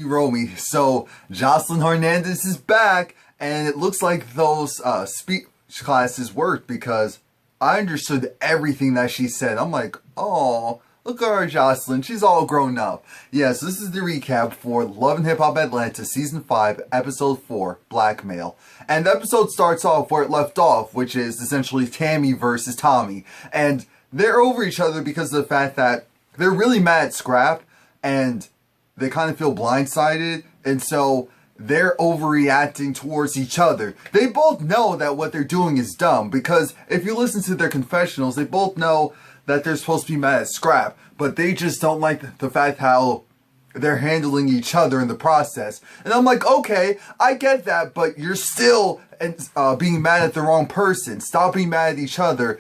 Romie. So Joselyn Hernandez is back, and it looks like those speech classes worked because I understood everything that she said. I'm like, oh, look at her, Joselyn. She's all grown up. Yes, this is the recap for Love and Hip Hop Atlanta Season 5, Episode 4, Blackmail. And the episode starts off where it left off, which is essentially Tammy versus Tommy. And they're over each other because of the fact that they're really mad at Scrap, and they kind of feel blindsided, and so they're overreacting towards each other. They both know that what they're doing is dumb, because if you listen to their confessionals, they both know that they're supposed to be mad at Scrap, but they just don't like the fact how they're handling each other in the process. And I'm like, okay, I get that, but you're still being mad at the wrong person. Stop being mad at each other.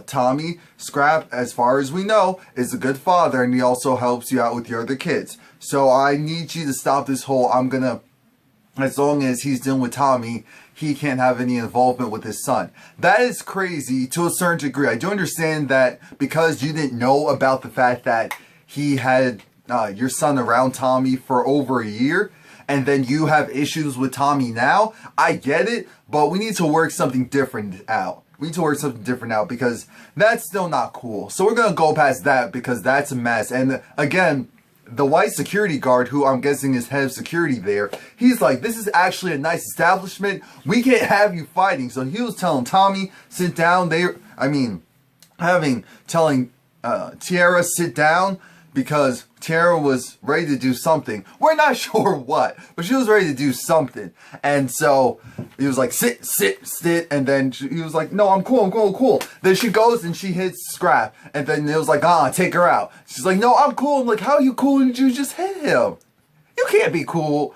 Tommy, Scrap, as far as we know, is a good father, and he also helps you out with your other kids. So I need you to stop this whole, as long as he's dealing with Tommy, he can't have any involvement with his son. That is crazy to a certain degree. I do understand that because you didn't know about the fact that he had your son around Tommy for over a year, and then you have issues with Tommy now. I get it, but we need to work something different out. Because that's still not cool. So we're going to go past that because that's a mess. And again, the white security guard, who I'm guessing is head of security there, he's like, this is actually a nice establishment. We can't have you fighting. So he was telling Tommy, sit down. Telling Tiara, sit down, because Tiara was ready to do something. We're not sure what, but she was ready to do something. And so he was like, sit. And then he was like, no, I'm cool. Then she goes and she hits Scrap. And then it was like, take her out. She's like, no, I'm cool. I'm like, how are you cool and you just hit him? You can't be cool.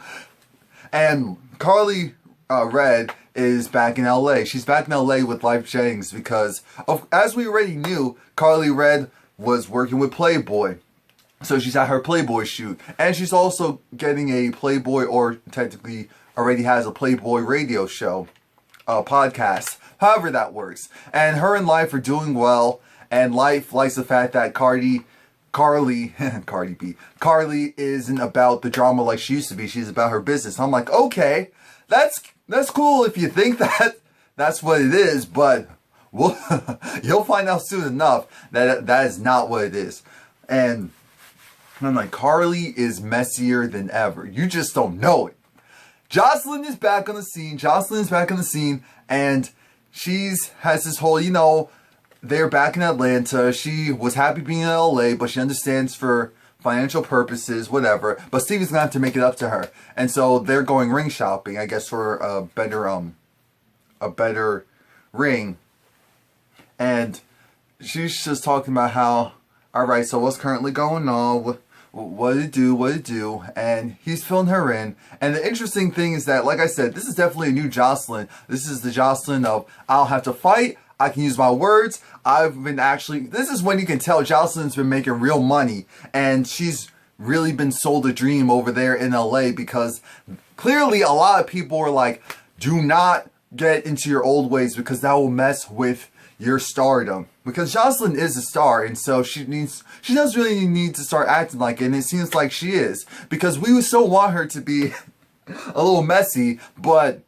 And Karlie Red is back in LA. She's back in LA with Life Jennings because, as we already knew, Karlie Red was working with Playboy. So she's at her Playboy shoot. And she's also getting a Playboy, or technically already has a Playboy radio show, podcast. However that works. And her and Life are doing well. And Life likes the fact that Cardi B isn't about the drama like she used to be. She's about her business. I'm like, okay, that's cool if you think that that's what it is. But you'll find out soon enough that that is not what it is. And I'm like, Karlie is messier than ever. You just don't know it. Joselyn is back on the scene. And has this whole, they're back in Atlanta. She was happy being in LA, but she understands for financial purposes, whatever. But Stevie's gonna have to make it up to her. And so they're going ring shopping, I guess, for a better ring. And she's just talking about how, alright, so what's currently going on? What did it do? And he's filling her in. And the interesting thing is that, like I said, this is definitely a new Joselyn. This is the Joselyn of, I'll have to fight. I can use my words. This is when you can tell Joselyn's been making real money. And she's really been sold a dream over there in LA, because clearly a lot of people were like, do not get into your old ways because that will mess with your stardom. Because Joselyn is a star, and so she does really need to start acting like it, and it seems like she is. Because we would so want her to be a little messy, but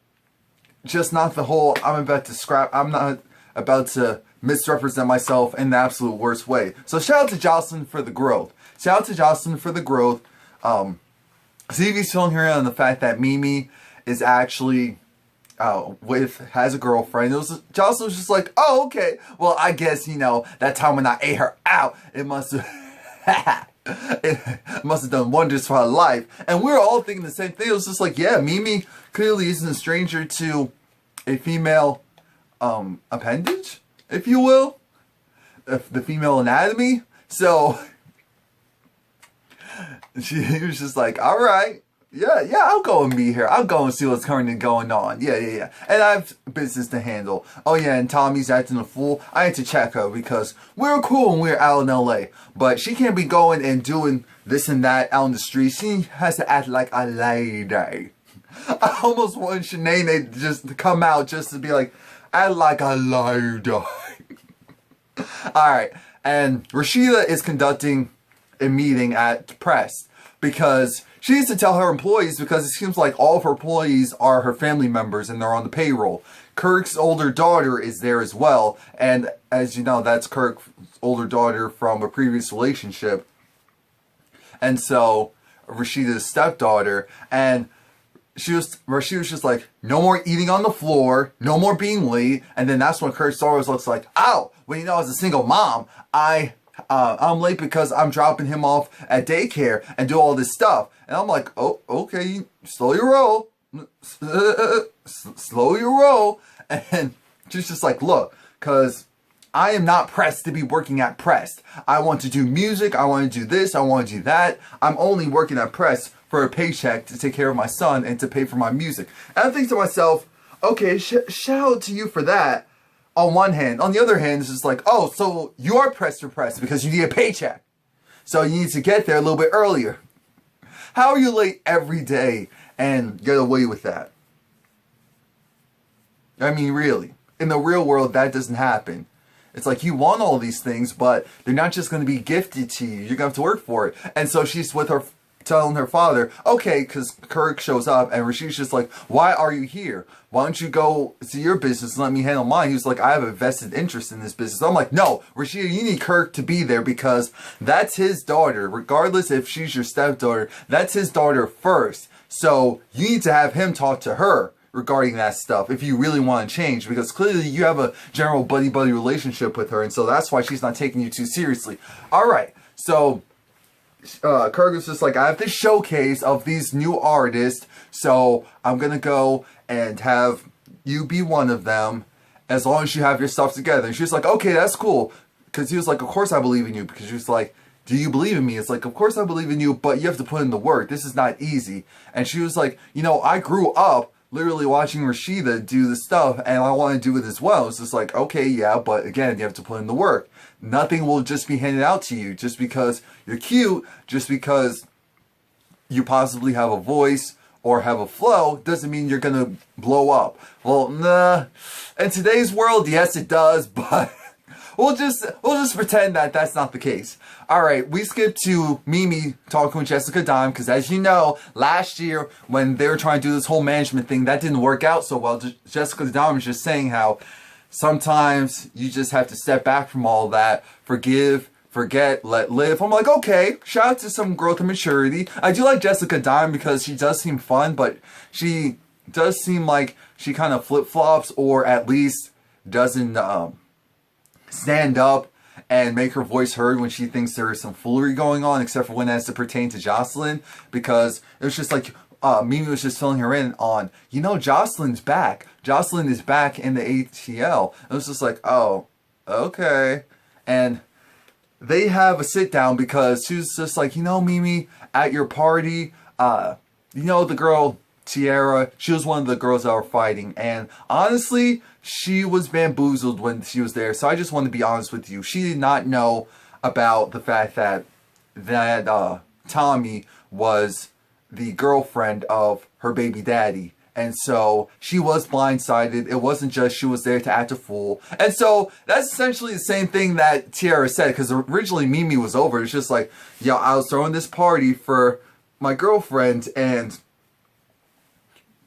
just not the whole, I'm not about to misrepresent myself in the absolute worst way. So shout out to Joselyn for the growth. Stevie's filling her in on the fact that Mimi is actually has a girlfriend. Joselyn was just like, oh, okay. Well, I guess, that time when I ate her out, it must have done wonders for her life. And we were all thinking the same thing. It was just like, yeah, Mimi clearly isn't a stranger to a female appendage, if you will. The female anatomy. So she was just like, alright. Yeah, I'll go and be here. I'll go and see what's currently going on. Yeah. And I have business to handle. Oh yeah, and Tommy's acting a fool. I had to check her because we were cool when we were out in LA. But she can't be going and doing this and that out in the street. She has to act like a lady. I almost want Shanae just to come out just to be like, act like a lady. Alright, and Rasheeda is conducting a meeting at press because she needs to tell her employees because it seems like all of her employees are her family members and they're on the payroll. Kirk's older daughter is there as well. And as you know, that's Kirk's older daughter from a previous relationship. And so Rasheeda's stepdaughter. And Rasheeda was just like, no more eating on the floor, no more being late. And then that's when Kirk's daughter looks like, ow, well, you know, as a single mom, I'm late because I'm dropping him off at daycare and do all this stuff. And I'm like, oh, okay, slow your roll. Slow your roll. And she's just like, look, because I am not pressed to be working at Pressed. I want to do music. I want to do this. I want to do that. I'm only working at Pressed for a paycheck to take care of my son and to pay for my music. And I think to myself, okay, shout out to you for that. On one hand. On the other hand, it's just like, oh, so you are pressed for Pressed because you need a paycheck. So you need to get there a little bit earlier. How are you late every day and get away with that? I mean, really. In the real world, that doesn't happen. It's like you want all these things, but they're not just going to be gifted to you. You're going to have to work for it. And so she's with her, telling her father, okay, because Kirk shows up and Rasheeda's just like, why are you here? Why don't you go to your business and let me handle mine? He was like, I have a vested interest in this business. I'm like, no, Rasheeda, you need Kirk to be there because that's his daughter. Regardless if she's your stepdaughter, that's his daughter first. So you need to have him talk to her regarding that stuff if you really want to change, because clearly you have a general buddy-buddy relationship with her, and so that's why she's not taking you too seriously. Alright, so Kirk was just like, I have this showcase of these new artists, so I'm gonna go and have you be one of them as long as you have your stuff together. And she was like, okay, that's cool, because he was like, of course I believe in you, because she was like, do you believe in me? It's like, of course I believe in you, but you have to put in the work. This is not easy. And she was like, you know, I grew up literally watching Rasheeda do the stuff and I want to do it as well. It's just like, okay, yeah, but again, you have to put in the work. Nothing will just be handed out to you just because you're cute, just because you possibly have a voice or have a flow, doesn't mean you're going to blow up. Well, nah. In today's world, yes, it does, but we'll just pretend that that's not the case. Alright, we skipped to Mimi talking with Jessica Dime, because as you know, last year when they were trying to do this whole management thing, that didn't work out so well. Jessica Dime was just saying how sometimes you just have to step back from all that, forgive, forget, let live. I'm like, okay, shout out to some growth and maturity. I do like Jessica Dime because she does seem fun, but she does seem like she kind of flip-flops, or at least doesn't stand up and make her voice heard when she thinks there is some foolery going on, except for when it has to pertain to Joselyn, because it was just like Mimi was just filling her in on, you know, Joselyn's back. Joselyn is back in the ATL. It was just like, oh, okay. And they have a sit down because she was just like, you know, Mimi, at your party, you know, the girl Tiara, she was one of the girls that were fighting, and honestly, she was bamboozled when she was there. So I just want to be honest with you. She did not know about the fact that Tommy was the girlfriend of her baby daddy. And so she was blindsided. It wasn't just she was there to act a fool. And so that's essentially the same thing that Tiara said, because originally Mimi was over. It's just like, yo, I was throwing this party for my girlfriend, and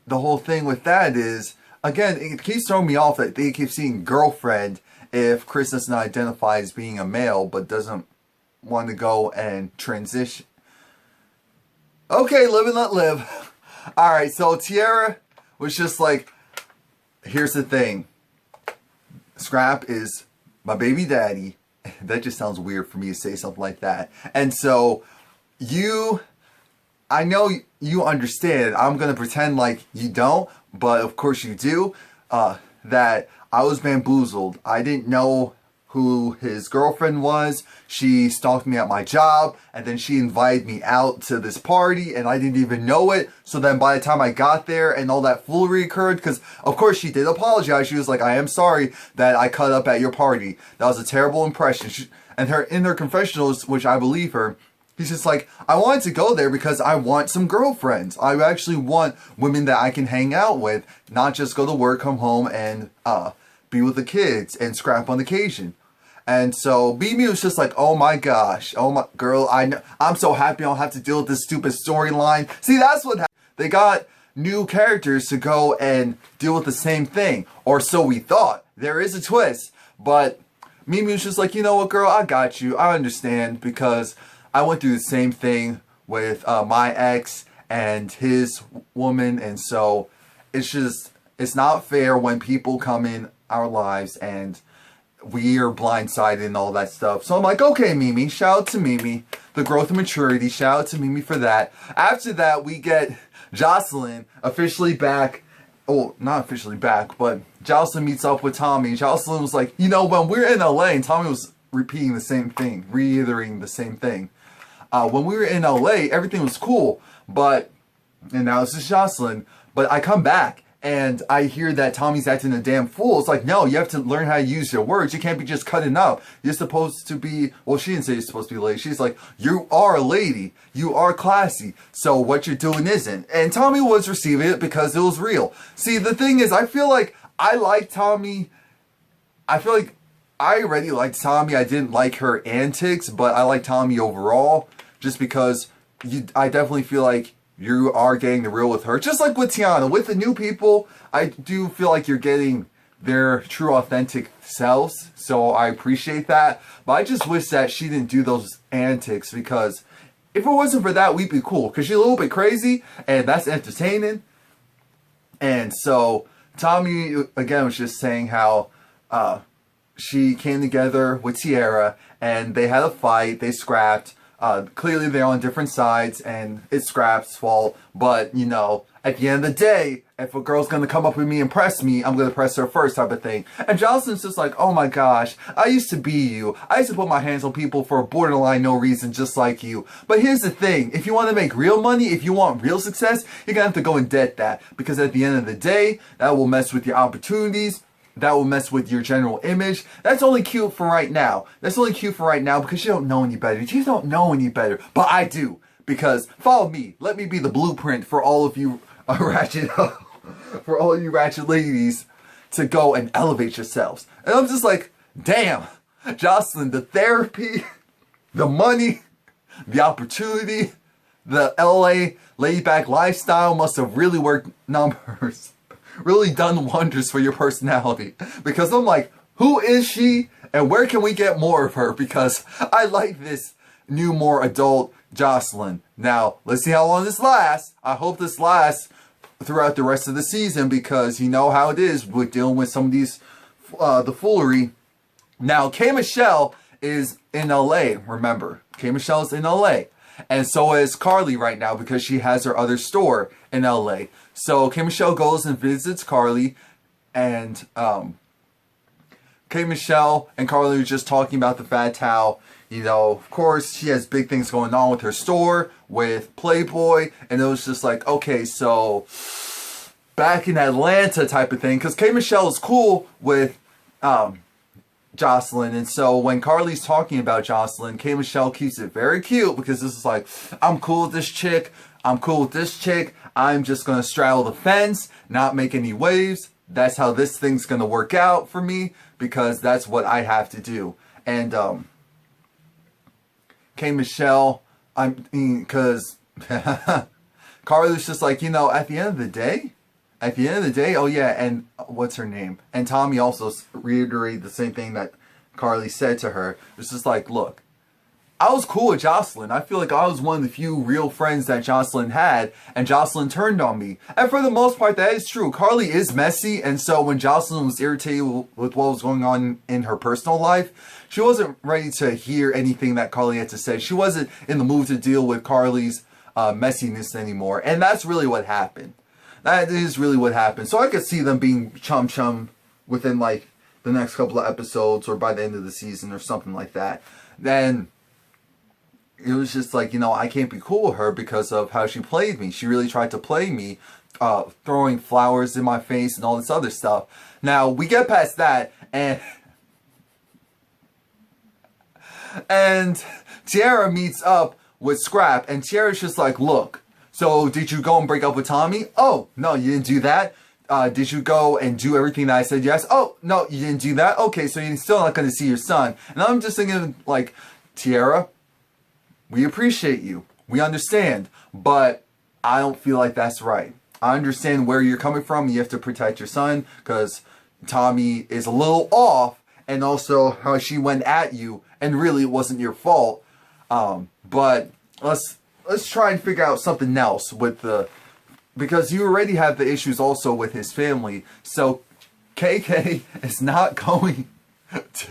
the whole thing with that is, again, it keeps throwing me off that they keep seeing girlfriend if Chris doesn't identify as being a male but doesn't want to go and transition. Okay, live and let live. Alright, so Tiara was just like, here's the thing. Scrap is my baby daddy. That just sounds weird for me to say something like that. And so, I know you understand. I'm going to pretend like you don't, but of course you do, that I was bamboozled. I didn't know who his girlfriend was. She stalked me at my job, and then she invited me out to this party, and I didn't even know it. So then by the time I got there and all that foolery occurred, because of course she did apologize. She was like, I am sorry that I cut up at your party. That was a terrible impression. And in her confessionals, which I believe her, he's just like, I wanted to go there because I want some girlfriends. I actually want women that I can hang out with, not just go to work, come home, and be with the kids and scrap on occasion. And so Mimi was just like, oh my gosh, oh my girl, I'm so happy I don't have to deal with this stupid storyline. See, that's what happened. They got new characters to go and deal with the same thing, or so we thought. There is a twist, but Mimi was just like, you know what, girl, I got you. I understand because I went through the same thing with my ex and his woman, and so it's not fair when people come in our lives and we are blindsided and all that stuff. So I'm like, okay, Mimi, shout out to Mimi. The growth and maturity, shout out to Mimi for that. After that, we get Joselyn officially back. Oh, not officially back, but Joselyn meets up with Tommy. Joselyn was like, you know, when we're in LA, and Tommy was repeating the same thing, reiterating the same thing. When we were in LA, everything was cool, and now it's just Joselyn, but I come back and I hear that Tommy's acting a damn fool. It's like, no, you have to learn how to use your words. You can't be just cutting up. You're supposed to be, well, she didn't say you're supposed to be a lady. She's like, you are a lady. You are classy. So what you're doing isn't. And Tommy was receiving it because it was real. See, the thing is, I feel like I like Tommy. I feel like I already liked Tommy. I didn't like her antics, but I like Tommy overall just because I definitely feel like you are getting the real with her. Just like with Tiana. With the new people, I do feel like you're getting their true authentic selves. So I appreciate that. But I just wish that she didn't do those antics because if it wasn't for that, we'd be cool. Because she's a little bit crazy and that's entertaining. And so Tommy, again, was just saying how she came together with Tiara and they had a fight. They scrapped. Clearly they're on different sides and it's Scrap's fault, but you know, at the end of the day, if a girl's gonna come up with me and press me, I'm gonna press her first type of thing. And Joselyn's just like, oh my gosh, I used to be you. I used to put my hands on people for borderline no reason just like you. But here's the thing, if you want to make real money, if you want real success, you're gonna have to go and debt that. Because at the end of the day, that will mess with your opportunities. That will mess with your general image. That's only cute for right now. That's only cute for right now because you don't know any better. You don't know any better. But I do. Because follow me. Let me be the blueprint for all of you ratchet for all you ratchet ladies to go and elevate yourselves. And I'm just like, damn, Joselyn, the therapy, the money, the opportunity, the LA laid back lifestyle must have really worked numbers. Really done wonders for your personality. Because I'm like, who is she? And where can we get more of her? Because I like this new, more adult Joselyn. Now, let's see how long this lasts. I hope this lasts throughout the rest of the season. Because you know how it is with dealing with some of these, the foolery. Now, K. Michelle is in LA, remember. K. Michelle is in LA. And so is Karlie right now because she has her other store in LA. So K. Michelle goes and visits Karlie, and K. Michelle and Karlie were just talking about the fact how, you know, of course she has big things going on with her store, with Playboy, and it was just like, okay, so back in Atlanta type of thing, because K. Michelle is cool with Joselyn, and so when Karlie's talking about Joselyn, K. Michelle keeps it very cute because this is like, I'm cool with this chick, I'm cool with this chick, I'm just gonna straddle the fence, not make any waves. That's how this thing's gonna work out for me because that's what I have to do. And K. Michelle, I mean, because Karlie's just like, you know, at the end of the day, oh yeah, and what's her name? And Tommy also reiterated the same thing that Karlie said to her. It's just like, look, I was cool with Joselyn. I feel like I was one of the few real friends that Joselyn had, and Joselyn turned on me. And for the most part, that is true. Karlie is messy, and so when Joselyn was irritated with what was going on in her personal life, she wasn't ready to hear anything that Karlie had to say. She wasn't in the mood to deal with Karlie's messiness anymore, and that's really what happened. That is really what happened. So I could see them being chum-chum within like the next couple of episodes or by the end of the season or something like that. Then it was just like, you know, I can't be cool with her because of how she played me. She really tried to play me, throwing flowers in my face and all this other stuff. Now, we get past that and Tiara meets up with Scrap, and Tiara's just like, look, so did you go and break up with Tommy? Oh, no, you didn't do that? did you go and do everything that I said yes? Oh, no, you didn't do that? Okay, so you're still not going to see your son. And I'm just thinking, like, Tiara, we appreciate you. We understand. But I don't feel like that's right. I understand where you're coming from. You have to protect your son because Tommy is a little off. And also how she went at you. And really, it wasn't your fault. But let's try and figure out something else with the... Because you already have the issues also with his family. So KK is not going to...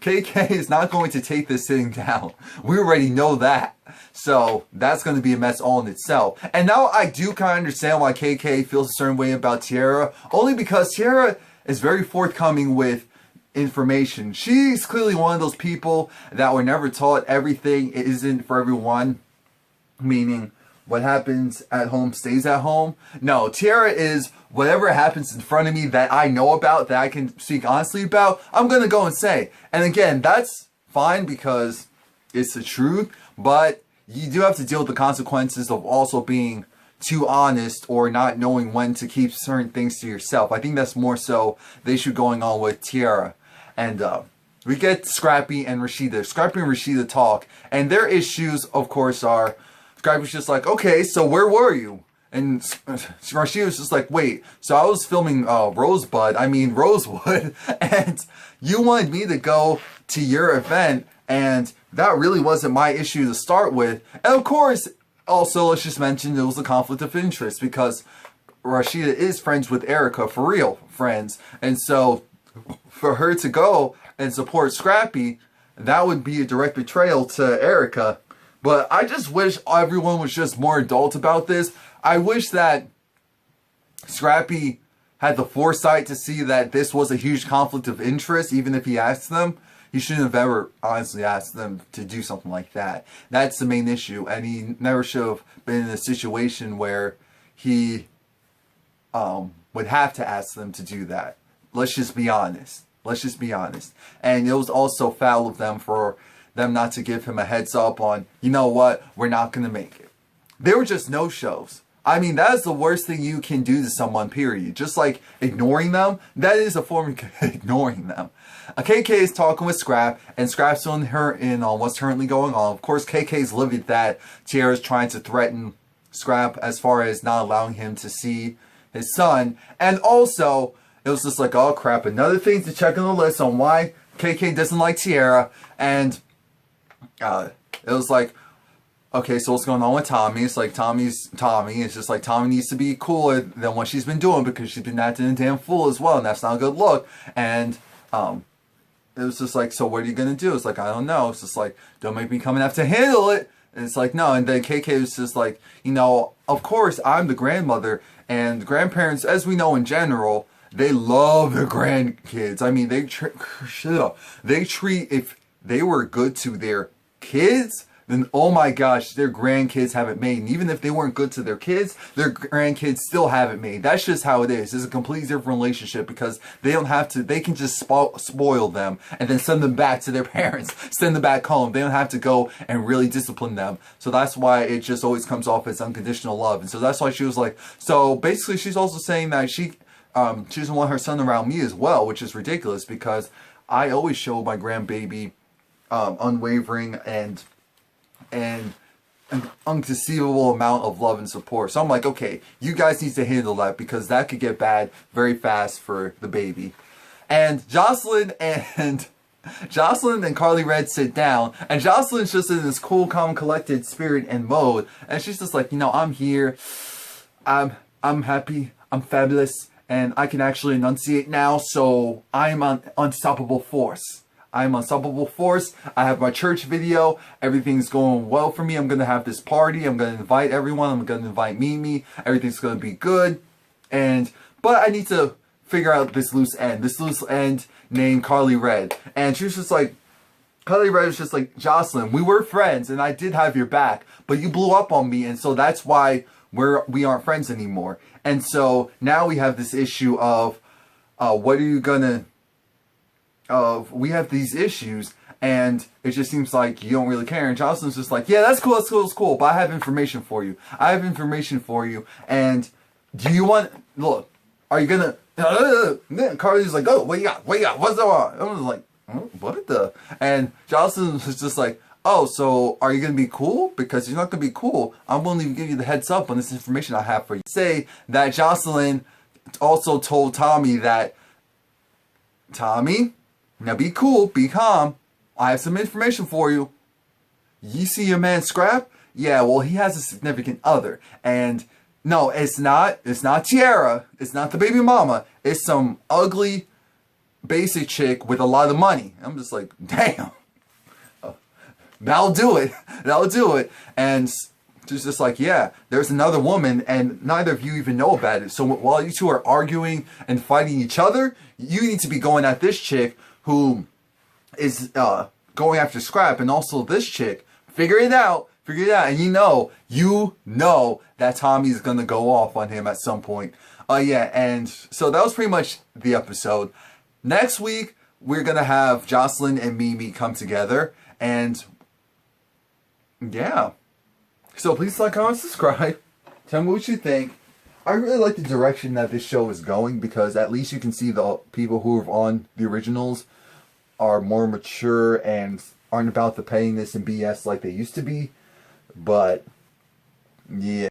KK is not going to take this sitting down. We already know that. So that's going to be a mess all in itself. And now I do kind of understand why KK feels a certain way about Tiara. Only because Tiara is very forthcoming with information. She's clearly one of those people that were never taught everything isn't for everyone. Meaning, what happens at home stays at home. No, Tiara is whatever happens in front of me that I know about, that I can speak honestly about, I'm going to go and say. And again, that's fine because it's the truth, but you do have to deal with the consequences of also being too honest or not knowing when to keep certain things to yourself. I think that's more so the issue going on with Tiara. And we get Scrappy and Rasheeda. Scrappy and Rasheeda talk, and their issues, of course, are... Scrappy's just like, okay, so where were you? And Rasheeda was just like, wait, so I was filming Rosewood, and you wanted me to go to your event, and that really wasn't my issue to start with. And of course, also, let's just mention it was a conflict of interest, because Rasheeda is friends with Erica, for real friends. And so, for her to go and support Scrappy, that would be a direct betrayal to Erica. But I just wish everyone was just more adult about this. I wish that Scrappy had the foresight to see that this was a huge conflict of interest, even if he asked them. He shouldn't have ever honestly asked them to do something like that. That's the main issue. And he never should have been in a situation where he would have to ask them to do that. Let's just be honest. Let's just be honest. And it was also foul of them for them not to give him a heads up on, you know what, we're not going to make it. They were just no-shows. I mean, that is the worst thing you can do to someone, period. Just like ignoring them, that is a form of ignoring them. KK is talking with Scrap, and Scrap's filling her in on what's currently going on. Of course, KK's livid that Tiara's trying to threaten Scrap as far as not allowing him to see his son. And also, it was just like, oh crap, another thing to check on the list on why KK doesn't like Tiara. And it was like, okay, so what's going on with Tommy? It's like Tommy's Tommy. It's just like Tommy needs to be cooler than what she's been doing because she's been acting a damn fool as well, and that's not a good look. And it was just like, so what are you gonna do? It's like, I don't know. It's just like, don't make me come and have to handle it. And it's like, no. And then KK was just like, you know, of course I'm the grandmother, and grandparents, as we know in general, they love their grandkids. I mean, they treat, if they were good to their kids, then oh my gosh, their grandkids have it made. And even if they weren't good to their kids, their grandkids still have it made. That's just how it is. It's a completely different relationship because they don't have to, they can just spoil them and then send them back to their parents, send them back home. They don't have to go and really discipline them. So that's why it just always comes off as unconditional love. And so that's why she was like, so basically she's also saying that she doesn't want her son around me as well, which is ridiculous because I always show my grandbaby unwavering and an undeceivable amount of love and support. So I'm like, okay, you guys need to handle that because that could get bad very fast for the baby. And Joselyn and Karlie Red sit down, and Joselyn's just in this cool, calm, collected spirit and mode, and she's just like, you know, I'm here, I'm happy, I'm fabulous, and I can actually enunciate now, so I'm an unstoppable force. I'm unstoppable force. I have my church video. Everything's going well for me. I'm going to have this party. I'm going to invite everyone. I'm going to invite Mimi. Everything's going to be good. But I need to figure out this loose end. This loose end named Karlie Red. And she was just like, Karlie Red was just like, Joselyn, we were friends and I did have your back, but you blew up on me. And so that's why we aren't friends anymore. And so now we have this issue of, what are you going to, we have these issues and it just seems like you don't really care. And Joselyn's just like, yeah, that's cool, but I have information for you. And do you want, look, are you gonna? Then Karlie's like, oh, what you got? What you got? What's going on? I was like, what the? And Joselyn was just like, oh, so are you gonna be cool? Because you're not gonna be cool, I'm willing to give you the heads up on this information I have for you. Say that Joselyn also told Tommy that, Tommy, now be cool, be calm. I have some information for you. You see your man Scrap? Yeah, well, he has a significant other. And no, it's not Tiara. It's not the baby mama. It's some ugly, basic chick with a lot of money. I'm just like, damn. That'll do it. That'll do it. And she's just like, yeah, there's another woman, and neither of you even know about it. So while you two are arguing and fighting each other, you need to be going at this chick who is going after Scrap, and also this chick. Figure it out. And you know that Tommy's gonna go off on him at some point. Yeah, and so that was pretty much the episode. Next week, we're gonna have Joselyn and Mimi come together, and yeah. So please like, comment, subscribe. Tell me what you think. I really like the direction that this show is going, because at least you can see the people who are on the originals are more mature and aren't about the pettiness and BS like they used to be. But yeah.